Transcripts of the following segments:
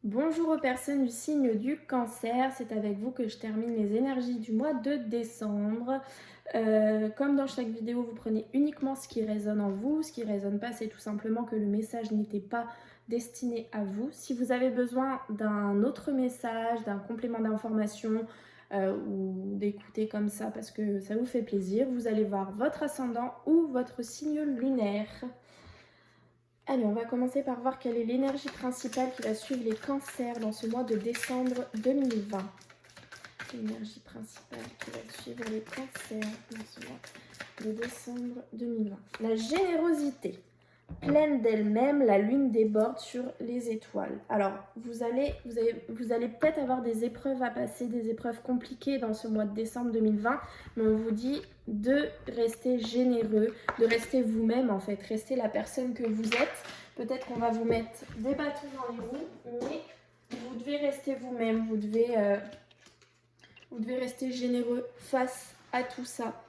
Bonjour aux personnes du signe du cancer, c'est avec vous que je termine les énergies du mois de décembre. Comme dans chaque vidéo, vous prenez uniquement ce qui résonne en vous. Ce qui ne résonne pas, c'est tout simplement que le message n'était pas destiné à vous. Si vous avez besoin d'un autre message, d'un complément d'information ou d'écouter comme ça parce que ça vous fait plaisir, vous allez voir votre ascendant ou votre signe lunaire. Allez, on va commencer par voir quelle est l'énergie principale qui va suivre les cancers dans ce mois de décembre 2020. L'énergie principale qui va suivre les cancers dans ce mois de décembre 2020. La générosité. Pleine d'elle-même, la lune déborde sur les étoiles. Alors, vous allez peut-être avoir des épreuves à passer, des épreuves compliquées dans ce mois de décembre 2020, mais on vous dit de rester généreux, de rester vous-même en fait, rester la personne que vous êtes. Peut-être qu'on va vous mettre des bâtons dans les roues, mais vous devez rester vous-même, vous devez rester généreux face à tout ça.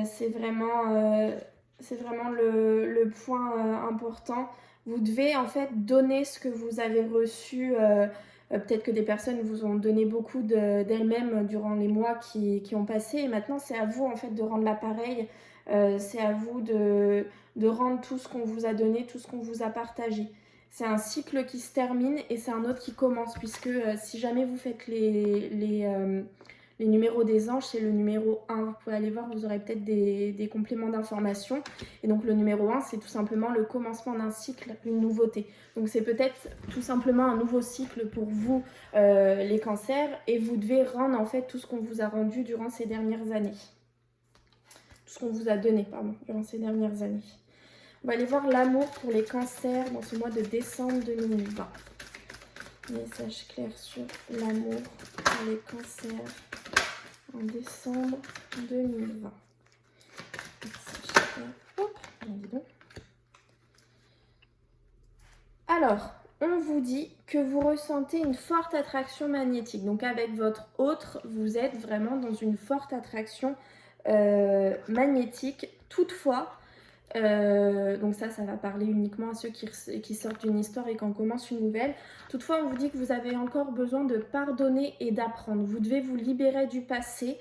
C'est vraiment le point important. Vous devez en fait donner ce que vous avez reçu. Peut-être que des personnes vous ont donné beaucoup d'elles-mêmes durant les mois qui ont passé. Et maintenant, c'est à vous en fait de rendre l'appareil. C'est à vous de rendre tout ce qu'on vous a donné, tout ce qu'on vous a partagé. C'est un cycle qui se termine et c'est un autre qui commence. Puisque si jamais vous faites les numéros des anges, c'est le numéro 1. Vous pouvez aller voir, vous aurez peut-être des compléments d'information. Et donc le numéro 1, c'est tout simplement le commencement d'un cycle, une nouveauté. Donc c'est peut-être tout simplement un nouveau cycle pour vous, les cancers. Et vous devez rendre en fait tout ce qu'on vous a rendu durant ces dernières années. Tout ce qu'on vous a donné, pardon, durant ces dernières années. On va aller voir l'amour pour les cancers dans ce mois de décembre 2020. Message clair sur l'amour pour les cancers en décembre 2020. Alors, on vous dit que vous ressentez une forte attraction magnétique. Donc avec votre autre, vous êtes vraiment dans une forte attraction magnétique. Toutefois, donc ça va parler uniquement à ceux qui sortent d'une histoire et qui en commencent une nouvelle. Toutefois, on vous dit que vous avez encore besoin de pardonner et d'apprendre. Vous devez vous libérer du passé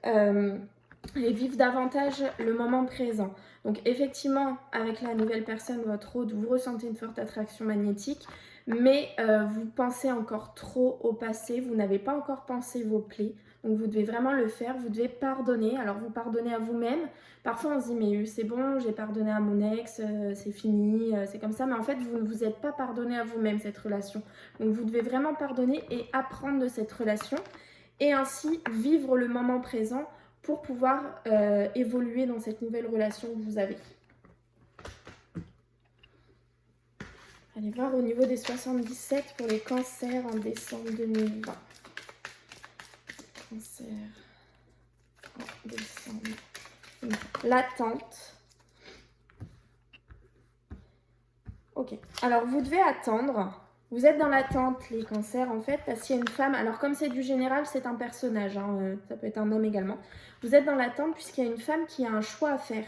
et vivre davantage le moment présent. Donc effectivement, avec la nouvelle personne, votre hôte, vous ressentez une forte attraction magnétique, mais vous pensez encore trop au passé, vous n'avez pas encore pensé vos plaies. Donc vous devez vraiment le faire, vous devez pardonner. Alors vous pardonnez à vous-même. Parfois on se dit mais c'est bon, j'ai pardonné à mon ex, c'est fini, c'est comme ça. Mais en fait vous ne vous êtes pas pardonné à vous-même cette relation. Donc vous devez vraiment pardonner et apprendre de cette relation. Et ainsi vivre le moment présent pour pouvoir évoluer dans cette nouvelle relation que vous avez. Allez voir au niveau des 77 pour les cancers en décembre 2020. Cancer en décembre. L'attente. Ok. Alors, vous devez attendre. Vous êtes dans l'attente, les cancers, en fait, parce qu'il y a une femme. Alors, comme c'est du général, c'est un personnage. Ça peut être un homme également. Vous êtes dans l'attente puisqu'il y a une femme qui a un choix à faire.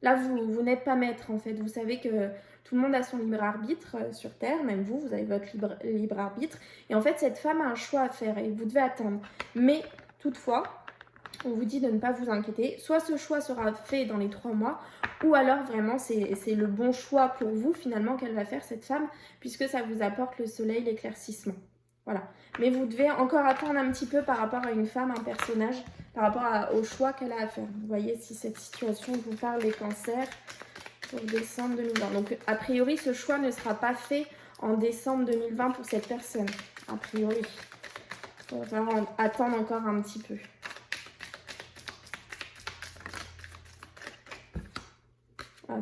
Là, vous n'êtes pas maître, en fait. Vous savez que tout le monde a son libre arbitre sur Terre. Même vous avez votre libre arbitre. Et en fait, cette femme a un choix à faire et vous devez attendre. Mais, toutefois, on vous dit de ne pas vous inquiéter. Soit ce choix sera fait dans les 3 mois, ou alors vraiment c'est le bon choix pour vous finalement qu'elle va faire cette femme, puisque ça vous apporte le soleil, l'éclaircissement. Voilà. Mais vous devez encore attendre un petit peu par rapport à une femme, un personnage, par rapport au choix qu'elle a à faire. Vous voyez si cette situation vous parle des cancers pour décembre 2020. Donc a priori ce choix ne sera pas fait en décembre 2020 pour cette personne. A priori. Il va falloir attendre encore un petit peu.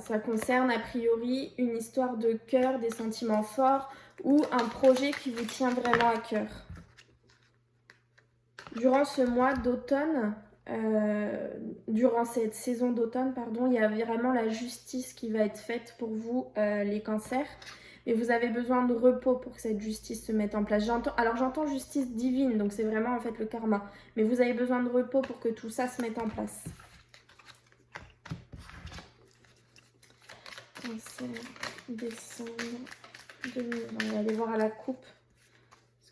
Ça concerne a priori une histoire de cœur, des sentiments forts ou un projet qui vous tient vraiment à cœur. Durant ce mois d'automne, durant cette saison d'automne, pardon, il y a vraiment la justice qui va être faite pour vous, les cancers. Mais vous avez besoin de repos pour que cette justice se mette en place. J'entends justice divine, donc c'est vraiment en fait le karma. Mais vous avez besoin de repos pour que tout ça se mette en place. Cancer, décembre 2020. On va aller voir à la coupe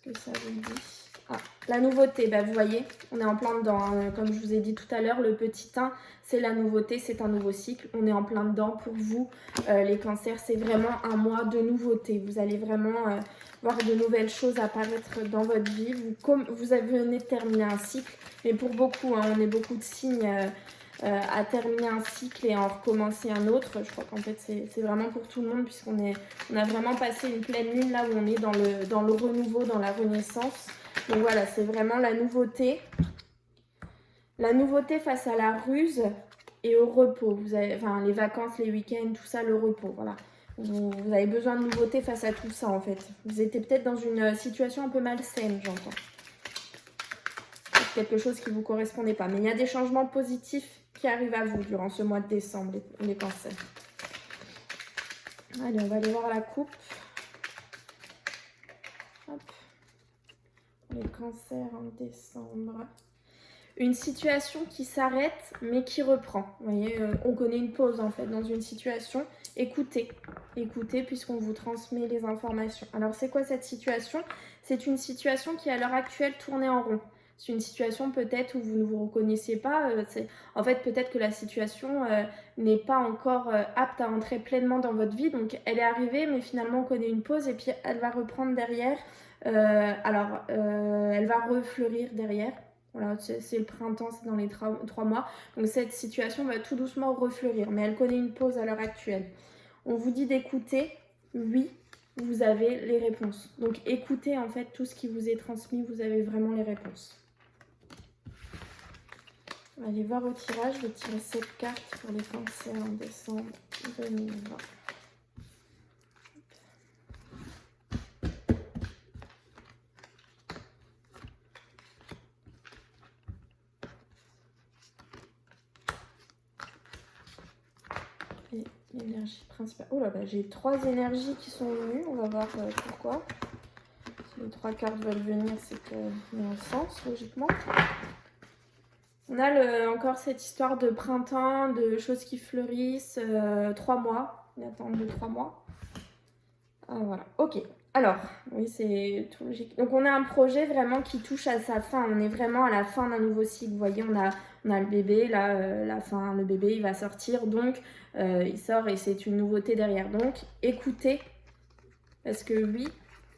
Qu'est-ce que ça vous dit? Ah, la nouveauté, bah, vous voyez, on est en plein dedans. Hein. Comme je vous ai dit tout à l'heure, le petit 1, c'est la nouveauté, c'est un nouveau cycle. On est en plein dedans pour vous, les cancers. C'est vraiment un mois de nouveauté. Vous allez vraiment voir de nouvelles choses apparaître dans votre vie. Vous venez de terminer un cycle, mais pour beaucoup, hein, on est beaucoup de signes à terminer un cycle et à en recommencer un autre. Je crois qu'en fait, c'est vraiment pour tout le monde, puisqu'on a vraiment passé une pleine lune là où on est dans le renouveau, dans la renaissance. Donc voilà, c'est vraiment la nouveauté. La nouveauté face à la ruse et au repos. Vous avez, enfin, les vacances, les week-ends, tout ça, le repos. Voilà. Vous avez besoin de nouveauté face à tout ça, en fait. Vous étiez peut-être dans une situation un peu malsaine, j'entends. Quelque chose qui ne vous correspondait pas. Mais il y a des changements positifs qui arrivent à vous durant ce mois de décembre, les cancers. Allez, on va aller voir la coupe. Hop. Les cancers en décembre. Une situation qui s'arrête mais qui reprend. Vous voyez, on connaît une pause en fait dans une situation. Écoutez, écoutez puisqu'on vous transmet les informations. Alors c'est quoi cette situation? C'est une situation qui à l'heure actuelle tourne en rond. C'est une situation peut-être où vous ne vous reconnaissiez pas. En fait, peut-être que la situation n'est pas encore apte à entrer pleinement dans votre vie. Donc elle est arrivée mais finalement on connaît une pause et puis elle va reprendre derrière. Elle va refleurir derrière. Voilà, c'est le printemps, c'est dans les 3 mois. Donc cette situation va tout doucement refleurir, mais elle connaît une pause à l'heure actuelle. On vous dit d'écouter, oui, vous avez les réponses. Donc écoutez en fait tout ce qui vous est transmis, vous avez vraiment les réponses. On va aller voir au tirage, je vais tirer 7 cartes pour les cancers en décembre 2020. L'énergie principale. Oh là là, j'ai 3 énergies qui sont venues. On va voir pourquoi. Si les 3 cartes veulent venir, c'est qu'il y a un sens, logiquement. On a encore cette histoire de printemps, de choses qui fleurissent. 3 mois. Une attente de 3 mois. Ah, voilà. Ok. Alors, oui, c'est tout logique. Donc, on a un projet vraiment qui touche à sa fin. On est vraiment à la fin d'un nouveau cycle. Vous voyez, on a le bébé, là, la fin, le bébé, il va sortir. Donc, il sort et c'est une nouveauté derrière. Donc, écoutez, parce que oui,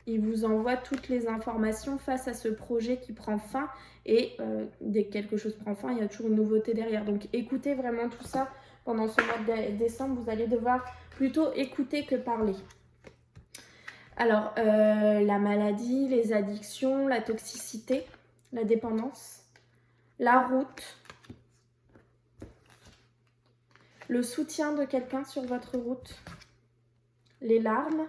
il vous envoie toutes les informations face à ce projet qui prend fin. Et dès que quelque chose prend fin, il y a toujours une nouveauté derrière. Donc, écoutez vraiment tout ça pendant ce mois de décembre. Vous allez devoir plutôt écouter que parler. Alors, la maladie, les addictions, la toxicité, la dépendance, la route, le soutien de quelqu'un sur votre route, les larmes,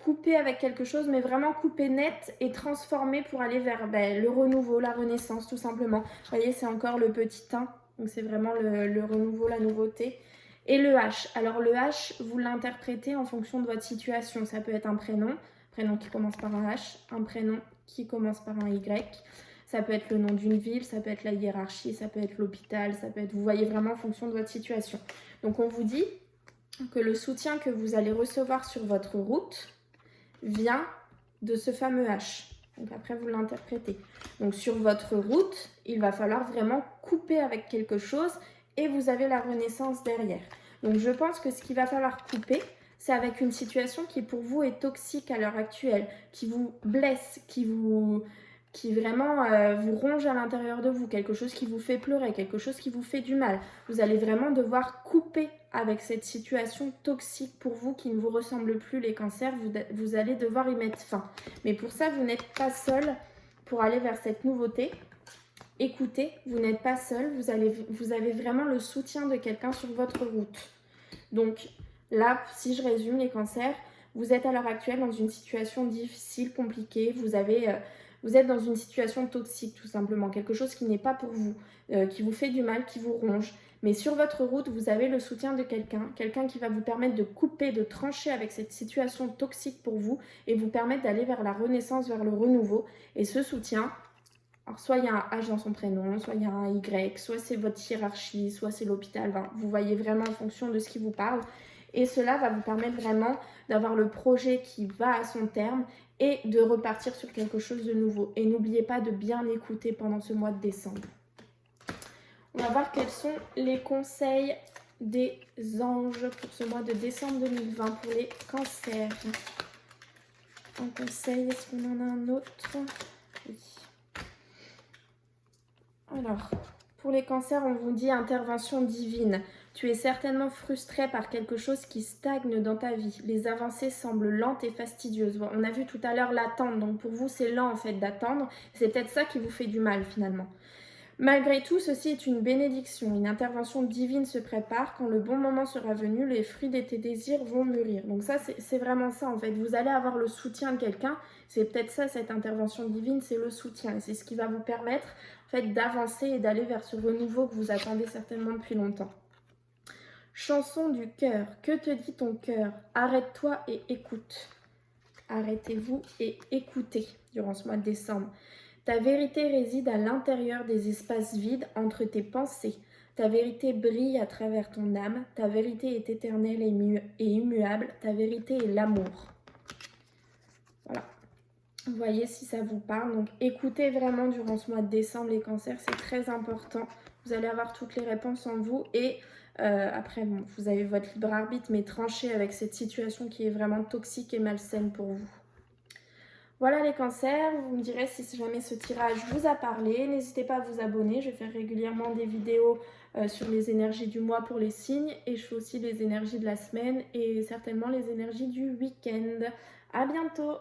couper avec quelque chose, mais vraiment couper net et transformer pour aller vers le renouveau, la renaissance, tout simplement. Vous voyez, c'est encore le petit 1, donc c'est vraiment le renouveau, la nouveauté. Et le H. Alors le H, vous l'interprétez en fonction de votre situation. Ça peut être un prénom qui commence par un H, un prénom qui commence par un Y. Ça peut être le nom d'une ville, ça peut être la hiérarchie, ça peut être l'hôpital, ça peut être... Vous voyez vraiment en fonction de votre situation. Donc on vous dit que le soutien que vous allez recevoir sur votre route vient de ce fameux H. Donc après, vous l'interprétez. Donc sur votre route, il va falloir vraiment couper avec quelque chose et vous avez la renaissance derrière. Donc je pense que ce qu'il va falloir couper, c'est avec une situation qui pour vous est toxique à l'heure actuelle, qui vous blesse, qui vraiment vous ronge à l'intérieur de vous, quelque chose qui vous fait pleurer, quelque chose qui vous fait du mal. Vous allez vraiment devoir couper avec cette situation toxique pour vous qui ne vous ressemble plus, les cancers. Vous allez devoir y mettre fin. Mais pour ça, vous n'êtes pas seul pour aller vers cette nouveauté. Écoutez, vous n'êtes pas seul, vous avez vraiment le soutien de quelqu'un sur votre route. Donc là, si je résume les cancers, vous êtes à l'heure actuelle dans une situation difficile, compliquée, vous êtes dans une situation toxique tout simplement, quelque chose qui n'est pas pour vous, qui vous fait du mal, qui vous ronge. Mais sur votre route, vous avez le soutien de quelqu'un qui va vous permettre de couper, de trancher avec cette situation toxique pour vous et vous permettre d'aller vers la renaissance, vers le renouveau. Et ce soutien... Alors, soit il y a un H dans son prénom, soit il y a un Y, soit c'est votre hiérarchie, soit c'est l'hôpital. Enfin, vous voyez vraiment en fonction de ce qui vous parle. Et cela va vous permettre vraiment d'avoir le projet qui va à son terme et de repartir sur quelque chose de nouveau. Et n'oubliez pas de bien écouter pendant ce mois de décembre. On va voir quels sont les conseils des anges pour ce mois de décembre 2020 pour les cancers. Un conseil, est-ce qu'on en a un autre? Oui. Alors, pour les cancers, on vous dit intervention divine. Tu es certainement frustré par quelque chose qui stagne dans ta vie. Les avancées semblent lentes et fastidieuses. On a vu tout à l'heure l'attente, donc pour vous c'est lent en fait d'attendre. C'est peut-être ça qui vous fait du mal finalement. Malgré tout, ceci est une bénédiction. Une intervention divine se prépare. Quand le bon moment sera venu, les fruits de tes désirs vont mûrir. Donc ça, c'est vraiment ça en fait. Vous allez avoir le soutien de quelqu'un. C'est peut-être ça, cette intervention divine, c'est le soutien. Et c'est ce qui va vous permettre en fait d'avancer et d'aller vers ce renouveau que vous attendez certainement depuis longtemps. Chanson du cœur. Que te dit ton cœur? Arrête-toi et écoute. Arrêtez-vous et écoutez durant ce mois de décembre. Ta vérité réside à l'intérieur des espaces vides entre tes pensées. Ta vérité brille à travers ton âme. Ta vérité est éternelle et immuable. Ta vérité est l'amour. Voilà. Vous voyez si ça vous parle. Donc écoutez vraiment durant ce mois de décembre les cancers. C'est très important. Vous allez avoir toutes les réponses en vous. Et après, bon, vous avez votre libre arbitre, mais tranchez avec cette situation qui est vraiment toxique et malsaine pour vous. Voilà les cancers, vous me direz si jamais ce tirage vous a parlé. N'hésitez pas à vous abonner, je fais régulièrement des vidéos sur les énergies du mois pour les signes. Et je fais aussi les énergies de la semaine et certainement les énergies du week-end. À bientôt!